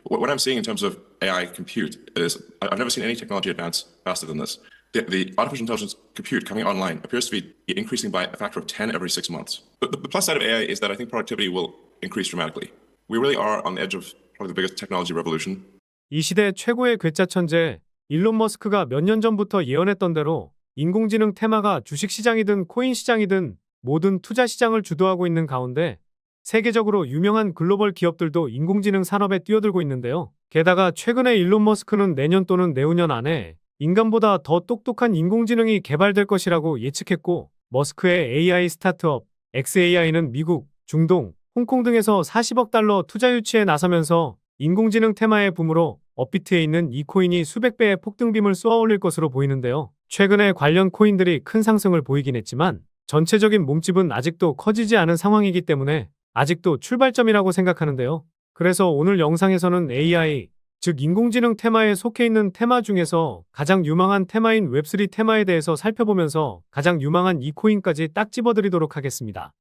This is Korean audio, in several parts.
What I'm seeing in terms of AI compute is I've never seen any technology advance faster than this. The artificial intelligence compute coming online appears to be increasing by a factor of 10 every 6 months. But the plus side of AI is that I think productivity will increase dramatically. We really are on the edge of probably the biggest technology revolution. 이 시대 최고의 괴짜 천재 일론 머스크가 몇 년 전부터 예언했던 대로 인공지능 테마가 주식시장이든 코인 시장이든 모든 투자 시장을 주도하고 있는 가운데 세계적으로 유명한 글로벌 기업들도 인공지능 산업에 뛰어들고 있는데요. 게다가 최근에 일론 머스크는 내년 또는 내후년 안에 인간보다 더 똑똑한 인공지능이 개발될 것이라고 예측했고, 머스크의 AI 스타트업 XAI는 미국, 중동, 홍콩 등에서 40억 달러 투자 유치에 나서면서 인공지능 테마의 붐으로 업비트에 있는 이 코인이 수백 배의 폭등빔을 쏘아올릴 것으로 보이는데요. 최근에 관련 코인들이 큰 상승을 보이긴 했지만 전체적인 몸집은 아직도 커지지 않은 상황이기 때문에 아직도 출발점이라고 생각하는데요. 그래서 오늘 영상에서는 AI, 즉 인공지능 테마에 속해 있는 테마 중에서 가장 유망한 테마인 웹3 테마에 대해서 살펴보면서 가장 유망한 이 코인까지 딱 집어드리도록 하겠습니다.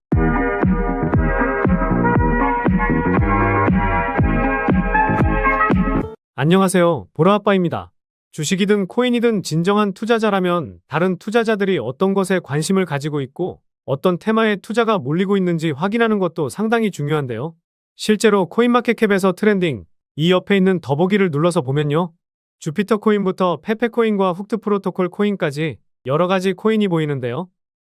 안녕하세요, 보라아빠입니다. 주식이든 코인이든 진정한 투자자라면 다른 투자자들이 어떤 것에 관심을 가지고 있고 어떤 테마에 투자가 몰리고 있는지 확인하는 것도 상당히 중요한데요. 실제로 코인마켓캡에서 트렌딩, 이 옆에 있는 더보기를 눌러서 보면요. 주피터 코인부터 페페 코인과 훅트 프로토콜 코인까지 여러 가지 코인이 보이는데요.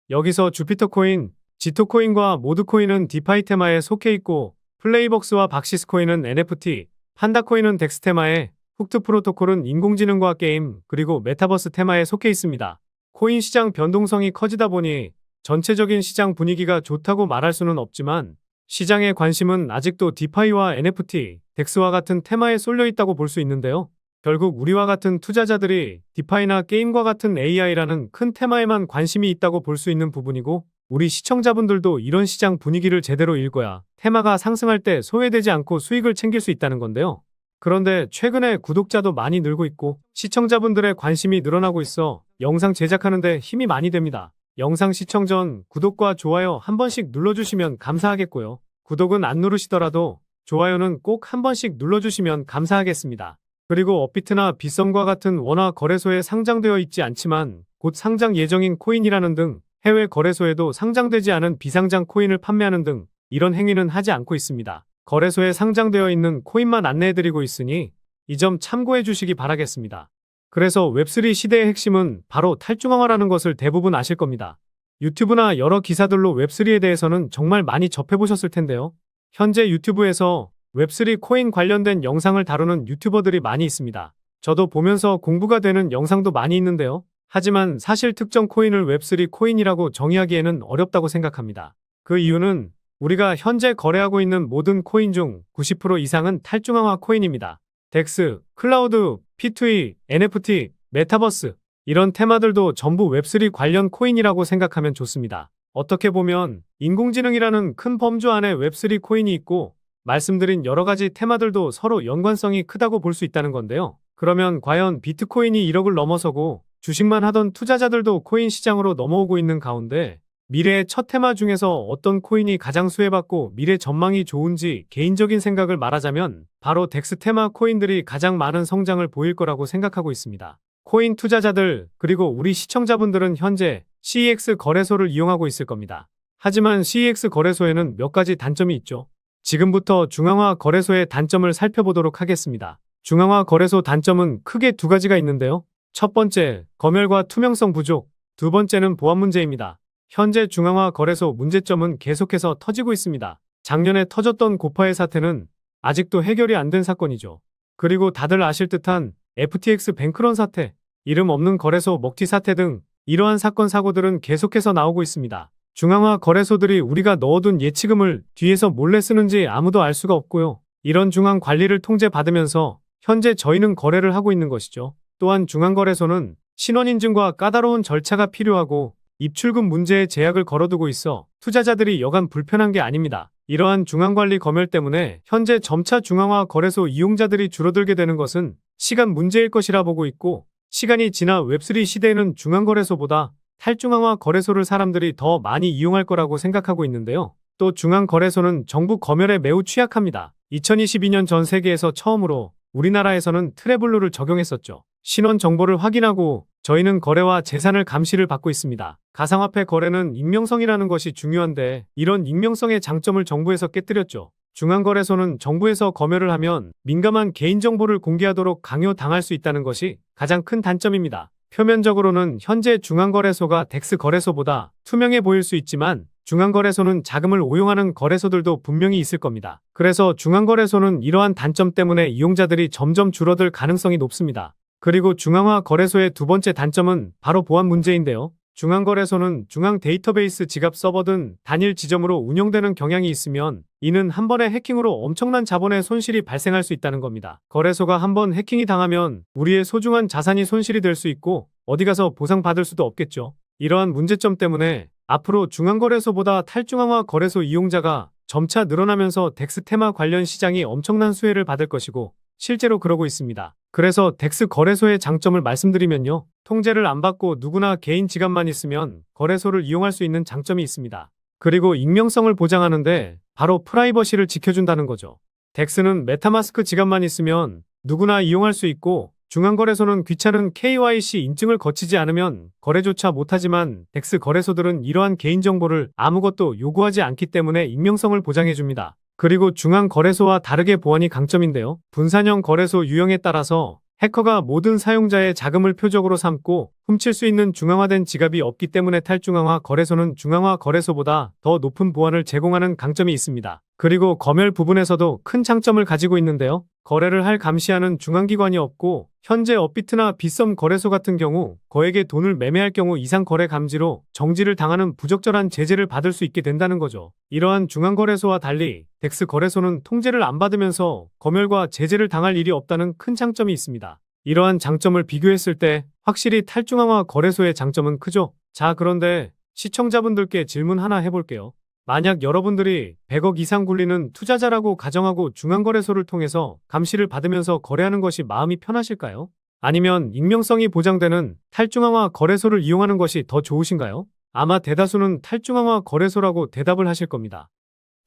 여기서 주피터 코인, 지토 코인과 모드 코인은 디파이 테마에 속해 있고 플레이벅스와 박시스 코인은 NFT, 판다 코인은 덱스 테마에, 훅트 프로토콜은 인공지능과 게임, 그리고 메타버스 테마에 속해 있습니다. 코인 시장 변동성이 커지다 보니 전체적인 시장 분위기가 좋다고 말할 수는 없지만 시장의 관심은 아직도 디파이와 NFT, 덱스와 같은 테마에 쏠려 있다고 볼 수 있는데요. 결국 우리와 같은 투자자들이 디파이나 게임과 같은 AI라는 큰 테마에만 관심이 있다고 볼 수 있는 부분이고, 우리 시청자분들도 이런 시장 분위기를 제대로 읽어야 테마가 상승할 때 소외되지 않고 수익을 챙길 수 있다는 건데요. 그런데 최근에 구독자도 많이 늘고 있고 시청자분들의 관심이 늘어나고 있어 영상 제작하는 데 힘이 많이 됩니다. 영상 시청 전 구독과 좋아요 한 번씩 눌러주시면 감사하겠고요. 구독은 안 누르시더라도 좋아요는 꼭 한 번씩 눌러주시면 감사하겠습니다. 그리고 업비트나 빗썸과 같은 원화 거래소에 상장되어 있지 않지만 곧 상장 예정인 코인이라는 등 해외 거래소에도 상장되지 않은 비상장 코인을 판매하는 등 이런 행위는 하지 않고 있습니다. 거래소에 상장되어 있는 코인만 안내해드리고 있으니 이 점 참고해 주시기 바라겠습니다. 그래서 웹3 시대의 핵심은 바로 탈중앙화라는 것을 대부분 아실 겁니다. 유튜브나 여러 기사들로 웹3에 대해서는 정말 많이 접해보셨을 텐데요. 현재 유튜브에서 웹3 코인 관련된 영상을 다루는 유튜버들이 많이 있습니다. 저도 보면서 공부가 되는 영상도 많이 있는데요. 하지만 사실 특정 코인을 웹3 코인이라고 정의하기에는 어렵다고 생각합니다. 그 이유는 우리가 현재 거래하고 있는 모든 코인 중 90% 이상은 탈중앙화 코인입니다. 덱스, 클라우드, P2E, NFT, 메타버스 이런 테마들도 전부 웹3 관련 코인이라고 생각하면 좋습니다. 어떻게 보면 인공지능이라는 큰 범주 안에 웹3 코인이 있고 말씀드린 여러 가지 테마들도 서로 연관성이 크다고 볼 수 있다는 건데요. 그러면 과연 비트코인이 1억을 넘어서고 주식만 하던 투자자들도 코인 시장으로 넘어오고 있는 가운데 미래의 첫 테마 중에서 어떤 코인이 가장 수혜받고 미래 전망이 좋은지 개인적인 생각을 말하자면 바로 덱스 테마 코인들이 가장 많은 성장을 보일 거라고 생각하고 있습니다. 코인 투자자들 그리고 우리 시청자분들은 현재 CEX 거래소를 이용하고 있을 겁니다. 하지만 CEX 거래소에는 몇 가지 단점이 있죠. 지금부터 중앙화 거래소의 단점을 살펴보도록 하겠습니다. 중앙화 거래소 단점은 크게 두 가지가 있는데요. 첫 번째, 검열과 투명성 부족. 두 번째는 보안 문제입니다. 현재 중앙화 거래소 문제점은 계속해서 터지고 있습니다. 작년에 터졌던 고파의 사태는 아직도 해결이 안 된 사건이죠. 그리고 다들 아실 듯한 FTX 뱅크런 사태, 이름 없는 거래소 먹튀 사태 등 이러한 사건 사고들은 계속해서 나오고 있습니다. 중앙화 거래소들이 우리가 넣어둔 예치금을 뒤에서 몰래 쓰는지 아무도 알 수가 없고요. 이런 중앙 관리를 통제받으면서 현재 저희는 거래를 하고 있는 것이죠. 또한 중앙거래소는 신원인증과 까다로운 절차가 필요하고 입출금 문제에 제약을 걸어두고 있어 투자자들이 여간 불편한 게 아닙니다. 이러한 중앙관리 검열 때문에 현재 점차 중앙화 거래소 이용자들이 줄어들게 되는 것은 시간 문제일 것이라 보고 있고, 시간이 지나 웹3 시대에는 중앙거래소보다 탈중앙화 거래소를 사람들이 더 많이 이용할 거라고 생각하고 있는데요. 또 중앙거래소는 정부 검열에 매우 취약합니다. 2022년 전 세계에서 처음으로 우리나라에서는 트래블루를 적용했었죠. 신원 정보를 확인하고 저희는 거래와 재산을 감시를 받고 있습니다. 가상화폐 거래는 익명성이라는 것이 중요한데 이런 익명성의 장점을 정부에서 깨뜨렸죠. 중앙거래소는 정부에서 검열을 하면 민감한 개인정보를 공개하도록 강요당할 수 있다는 것이 가장 큰 단점입니다. 표면적으로는 현재 중앙거래소가 덱스 거래소보다 투명해 보일 수 있지만 중앙거래소는 자금을 오용하는 거래소들도 분명히 있을 겁니다. 그래서 중앙거래소는 이러한 단점 때문에 이용자들이 점점 줄어들 가능성이 높습니다. 그리고 중앙화 거래소의 두 번째 단점은 바로 보안 문제인데요. 중앙거래소는 중앙 데이터베이스 지갑 서버 등 단일 지점으로 운영되는 경향이 있으면 이는 한 번의 해킹으로 엄청난 자본의 손실이 발생할 수 있다는 겁니다. 거래소가 한 번 해킹이 당하면 우리의 소중한 자산이 손실이 될 수 있고 어디 가서 보상받을 수도 없겠죠. 이러한 문제점 때문에 앞으로 중앙거래소보다 탈중앙화 거래소 이용자가 점차 늘어나면서 덱스 테마 관련 시장이 엄청난 수혜를 받을 것이고 실제로 그러고 있습니다. 그래서 덱스 거래소의 장점을 말씀드리면요. 통제를 안 받고 누구나 개인 지갑만 있으면 거래소를 이용할 수 있는 장점이 있습니다. 그리고 익명성을 보장하는데 바로 프라이버시를 지켜준다는 거죠. 덱스는 메타마스크 지갑만 있으면 누구나 이용할 수 있고 중앙거래소는 귀찮은 KYC 인증을 거치지 않으면 거래조차 못하지만 덱스 거래소들은 이러한 개인정보를 아무것도 요구하지 않기 때문에 익명성을 보장해줍니다. 그리고 중앙거래소와 다르게 보안이 강점인데요. 분산형 거래소 유형에 따라서 해커가 모든 사용자의 자금을 표적으로 삼고 훔칠 수 있는 중앙화된 지갑이 없기 때문에 탈중앙화 거래소는 중앙화 거래소보다 더 높은 보안을 제공하는 강점이 있습니다. 그리고 검열 부분에서도 큰 장점을 가지고 있는데요. 거래를 할 감시하는 중앙기관이 없고 현재 업비트나 빗썸 거래소 같은 경우 거액의 돈을 매매할 경우 이상 거래 감지로 정지를 당하는 부적절한 제재를 받을 수 있게 된다는 거죠. 이러한 중앙거래소와 달리 덱스 거래소는 통제를 안 받으면서 검열과 제재를 당할 일이 없다는 큰 장점이 있습니다. 이러한 장점을 비교했을 때 확실히 탈중앙화 거래소의 장점은 크죠. 자, 그런데 시청자분들께 질문 하나 해볼게요. 만약 여러분들이 100억 이상 굴리는 투자자라고 가정하고 중앙거래소를 통해서 감시를 받으면서 거래하는 것이 마음이 편하실까요? 아니면 익명성이 보장되는 탈중앙화 거래소를 이용하는 것이 더 좋으신가요? 아마 대다수는 탈중앙화 거래소라고 대답을 하실 겁니다.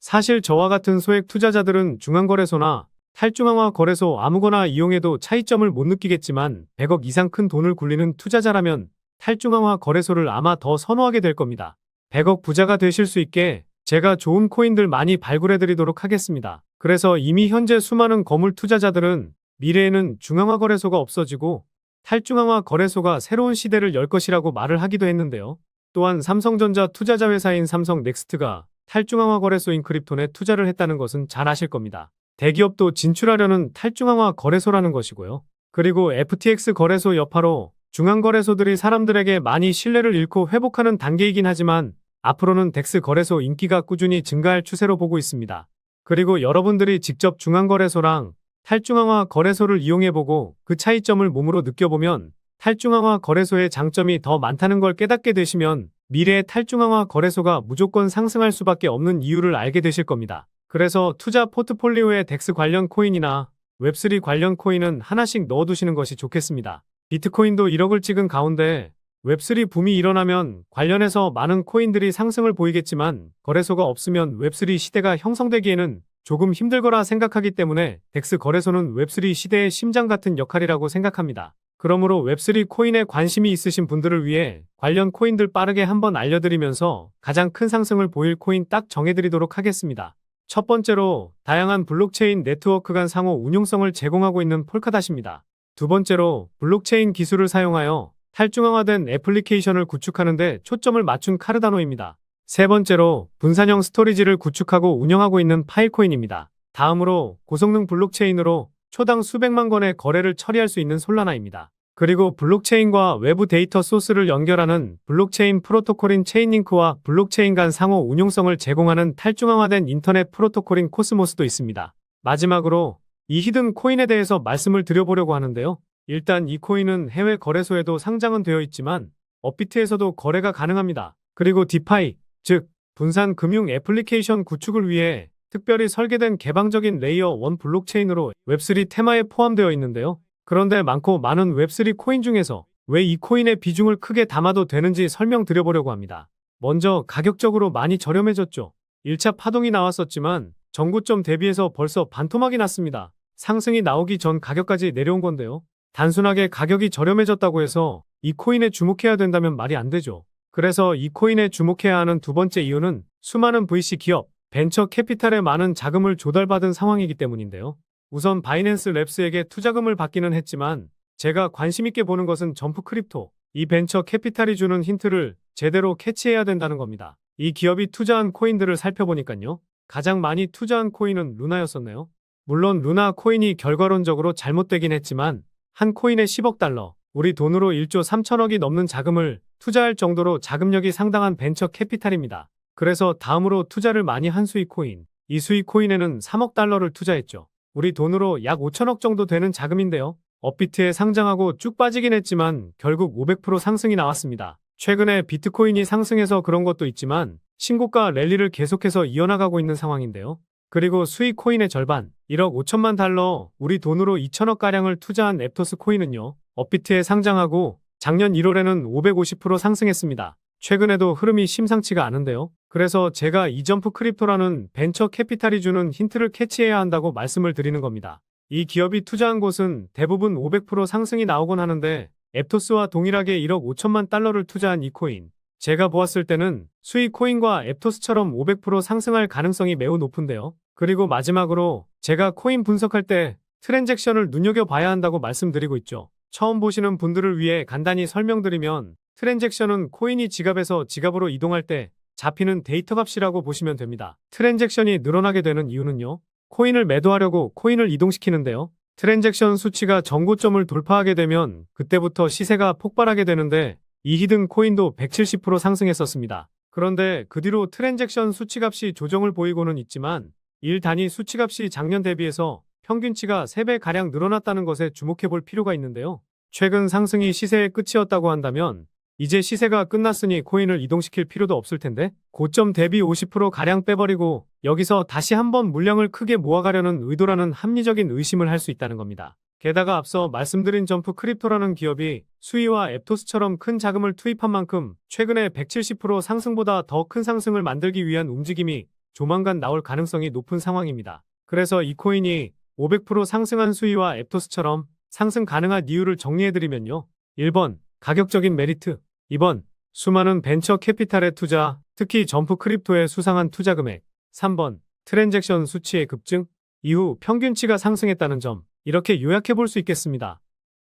사실 저와 같은 소액 투자자들은 중앙거래소나 탈중앙화 거래소 아무거나 이용해도 차이점을 못 느끼겠지만 100억 이상 큰 돈을 굴리는 투자자라면 탈중앙화 거래소를 아마 더 선호하게 될 겁니다. 100억 부자가 되실 수 있게 제가 좋은 코인들 많이 발굴해드리도록 하겠습니다. 그래서 이미 현재 수많은 거물 투자자들은 미래에는 중앙화 거래소가 없어지고 탈중앙화 거래소가 새로운 시대를 열 것이라고 말을 하기도 했는데요. 또한 삼성전자 투자자 회사인 삼성넥스트가 탈중앙화 거래소인 크립톤에 투자를 했다는 것은 잘 아실 겁니다. 대기업도 진출하려는 탈중앙화 거래소라는 것이고요. 그리고 FTX 거래소 여파로 중앙거래소들이 사람들에게 많이 신뢰를 잃고 회복하는 단계이긴 하지만 앞으로는 덱스 거래소 인기가 꾸준히 증가할 추세로 보고 있습니다. 그리고 여러분들이 직접 중앙거래소랑 탈중앙화 거래소를 이용해보고 그 차이점을 몸으로 느껴보면 탈중앙화 거래소의 장점이 더 많다는 걸 깨닫게 되시면 미래의 탈중앙화 거래소가 무조건 상승할 수밖에 없는 이유를 알게 되실 겁니다. 그래서 투자 포트폴리오에 덱스 관련 코인이나 웹3 관련 코인은 하나씩 넣어두시는 것이 좋겠습니다. 비트코인도 1억을 찍은 가운데 웹3 붐이 일어나면 관련해서 많은 코인들이 상승을 보이겠지만 거래소가 없으면 웹3 시대가 형성되기에는 조금 힘들거라 생각하기 때문에 덱스 거래소는 웹3 시대의 심장 같은 역할이라고 생각합니다. 그러므로 웹3 코인에 관심이 있으신 분들을 위해 관련 코인들 빠르게 한번 알려드리면서 가장 큰 상승을 보일 코인 딱 정해드리도록 하겠습니다. 첫 번째로 다양한 블록체인 네트워크 간 상호 운용성을 제공하고 있는 폴카닷입니다. 두 번째로 블록체인 기술을 사용하여 탈중앙화된 애플리케이션을 구축하는 데 초점을 맞춘 카르다노입니다. 세 번째로 분산형 스토리지를 구축하고 운영하고 있는 파일코인입니다. 다음으로 고성능 블록체인으로 초당 수백만 건의 거래를 처리할 수 있는 솔라나입니다. 그리고 블록체인과 외부 데이터 소스를 연결하는 블록체인 프로토콜인 체인링크와 블록체인 간 상호 운용성을 제공하는 탈중앙화된 인터넷 프로토콜인 코스모스도 있습니다. 마지막으로 이 히든 코인에 대해서 말씀을 드려보려고 하는데요. 일단 이 코인은 해외 거래소에도 상장은 되어 있지만 업비트에서도 거래가 가능합니다. 그리고 디파이, 즉 분산 금융 애플리케이션 구축을 위해 특별히 설계된 개방적인 레이어 1 블록체인으로 웹3 테마에 포함되어 있는데요. 그런데 많고 많은 웹3 코인 중에서 왜 이 코인의 비중을 크게 담아도 되는지 설명드려보려고 합니다. 먼저 가격적으로 많이 저렴해졌죠. 1차 파동이 나왔었지만 전고점 대비해서 벌써 반토막이 났습니다. 상승이 나오기 전 가격까지 내려온 건데요. 단순하게 가격이 저렴해졌다고 해서 이 코인에 주목해야 된다면 말이 안 되죠. 그래서 이 코인에 주목해야 하는 두 번째 이유는 수많은 VC 기업, 벤처 캐피탈의 많은 자금을 조달받은 상황이기 때문인데요. 우선 바이낸스 랩스에게 투자금을 받기는 했지만 제가 관심 있게 보는 것은 점프 크립토. 이 벤처 캐피탈이 주는 힌트를 제대로 캐치해야 된다는 겁니다. 이 기업이 투자한 코인들을 살펴보니까요. 가장 많이 투자한 코인은 루나였었네요. 물론 루나 코인이 결과론적으로 잘못되긴 했지만 한 코인에 10억 달러, 우리 돈으로 1조 3천억이 넘는 자금을 투자할 정도로 자금력이 상당한 벤처 캐피탈입니다. 그래서 다음으로 투자를 많이 한 수익 코인, 이 수익 코인에는 3억 달러를 투자했죠. 우리 돈으로 약 5천억 정도 되는 자금인데요. 업비트에 상장하고 쭉 빠지긴 했지만 결국 500% 상승이 나왔습니다. 최근에 비트코인이 상승해서 그런 것도 있지만 신고가 랠리를 계속해서 이어나가고 있는 상황인데요. 그리고 수익 코인의 절반, 1억 5천만 달러, 우리 돈으로 2천억가량을 투자한 앱토스 코인은요. 업비트에 상장하고 작년 1월에는 550% 상승했습니다. 최근에도 흐름이 심상치가 않은데요. 그래서 제가 이점프 크립토라는 벤처 캐피탈이 주는 힌트를 캐치해야 한다고 말씀을 드리는 겁니다. 이 기업이 투자한 곳은 대부분 500% 상승이 나오곤 하는데 앱토스와 동일하게 1억 5천만 달러를 투자한 이 코인. 제가 보았을 때는 수익 코인과 앱토스처럼 500% 상승할 가능성이 매우 높은데요. 그리고 마지막으로 제가 코인 분석할 때 트랜잭션을 눈여겨봐야 한다고 말씀드리고 있죠. 처음 보시는 분들을 위해 간단히 설명드리면 트랜잭션은 코인이 지갑에서 지갑으로 이동할 때 잡히는 데이터 값이라고 보시면 됩니다. 트랜잭션이 늘어나게 되는 이유는요. 코인을 매도하려고 코인을 이동시키는데요. 트랜잭션 수치가 전고점을 돌파하게 되면 그때부터 시세가 폭발하게 되는데 이 히든 코인도 170% 상승했었습니다. 그런데 그 뒤로 트랜잭션 수치값이 조정을 보이고는 있지만 1단위 수치값이 작년 대비해서 평균치가 3배가량 늘어났다는 것에 주목해 볼 필요가 있는데요. 최근 상승이 시세의 끝이었다고 한다면 이제 시세가 끝났으니 코인을 이동시킬 필요도 없을 텐데 고점 대비 50%가량 빼버리고 여기서 다시 한번 물량을 크게 모아가려는 의도라는 합리적인 의심을 할 수 있다는 겁니다. 게다가 앞서 말씀드린 점프 크립토라는 기업이 수이와 앱토스처럼 큰 자금을 투입한 만큼 최근에 170% 상승보다 더 큰 상승을 만들기 위한 움직임이 조만간 나올 가능성이 높은 상황입니다. 그래서 이 코인이 500% 상승한 수이와 앱토스처럼 상승 가능한 이유를 정리해드리면요. 1번, 가격적인 메리트. 2번, 수많은 벤처 캐피탈의 투자, 특히 점프 크립토의 수상한 투자 금액. 3번, 트랜잭션 수치의 급증, 이후 평균치가 상승했다는 점. 이렇게 요약해 볼 수 있겠습니다.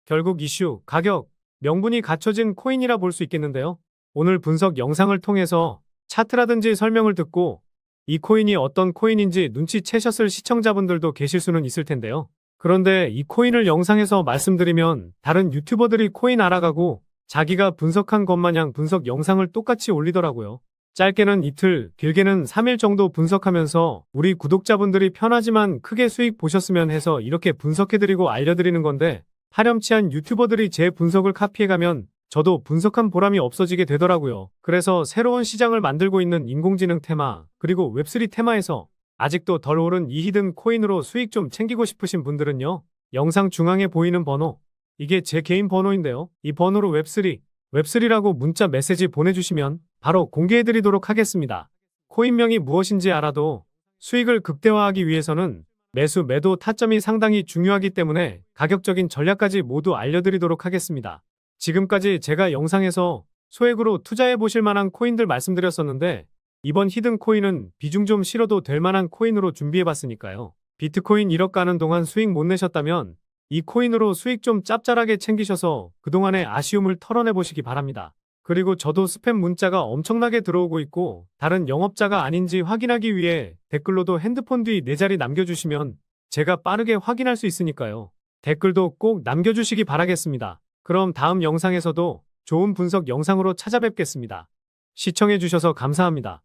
결국 이슈, 가격, 명분이 갖춰진 코인이라 볼 수 있겠는데요. 오늘 분석 영상을 통해서 차트라든지 설명을 듣고 이 코인이 어떤 코인인지 눈치채셨을 시청자분들도 계실 수는 있을 텐데요. 그런데 이 코인을 영상에서 말씀드리면 다른 유튜버들이 코인 알아가고 자기가 분석한 것 마냥 분석 영상을 똑같이 올리더라고요. 짧게는 이틀, 길게는 3일 정도 분석하면서 우리 구독자분들이 편하지만 크게 수익 보셨으면 해서 이렇게 분석해드리고 알려드리는 건데 파렴치한 유튜버들이 제 분석을 카피해가면 저도 분석한 보람이 없어지게 되더라고요. 그래서 새로운 시장을 만들고 있는 인공지능 테마, 그리고 웹3 테마에서 아직도 덜 오른 이 히든 코인으로 수익 좀 챙기고 싶으신 분들은요. 영상 중앙에 보이는 번호, 이게 제 개인 번호인데요. 이 번호로 웹3라고 문자 메시지 보내주시면 바로 공개해드리도록 하겠습니다. 코인명이 무엇인지 알아도 수익을 극대화하기 위해서는 매수, 매도 타점이 상당히 중요하기 때문에 가격적인 전략까지 모두 알려드리도록 하겠습니다. 지금까지 제가 영상에서 소액으로 투자해보실 만한 코인들 말씀드렸었는데 이번 히든 코인은 비중 좀 실어도 될 만한 코인으로 준비해봤으니까요. 비트코인 1억 가는 동안 수익 못 내셨다면 이 코인으로 수익 좀 짭짤하게 챙기셔서 그동안의 아쉬움을 털어내보시기 바랍니다. 그리고 저도 스팸 문자가 엄청나게 들어오고 있고 다른 영업자가 아닌지 확인하기 위해 댓글로도 핸드폰 뒤 4자리 남겨주시면 제가 빠르게 확인할 수 있으니까요. 댓글도 꼭 남겨주시기 바라겠습니다. 그럼 다음 영상에서도 좋은 분석 영상으로 찾아뵙겠습니다. 시청해주셔서 감사합니다.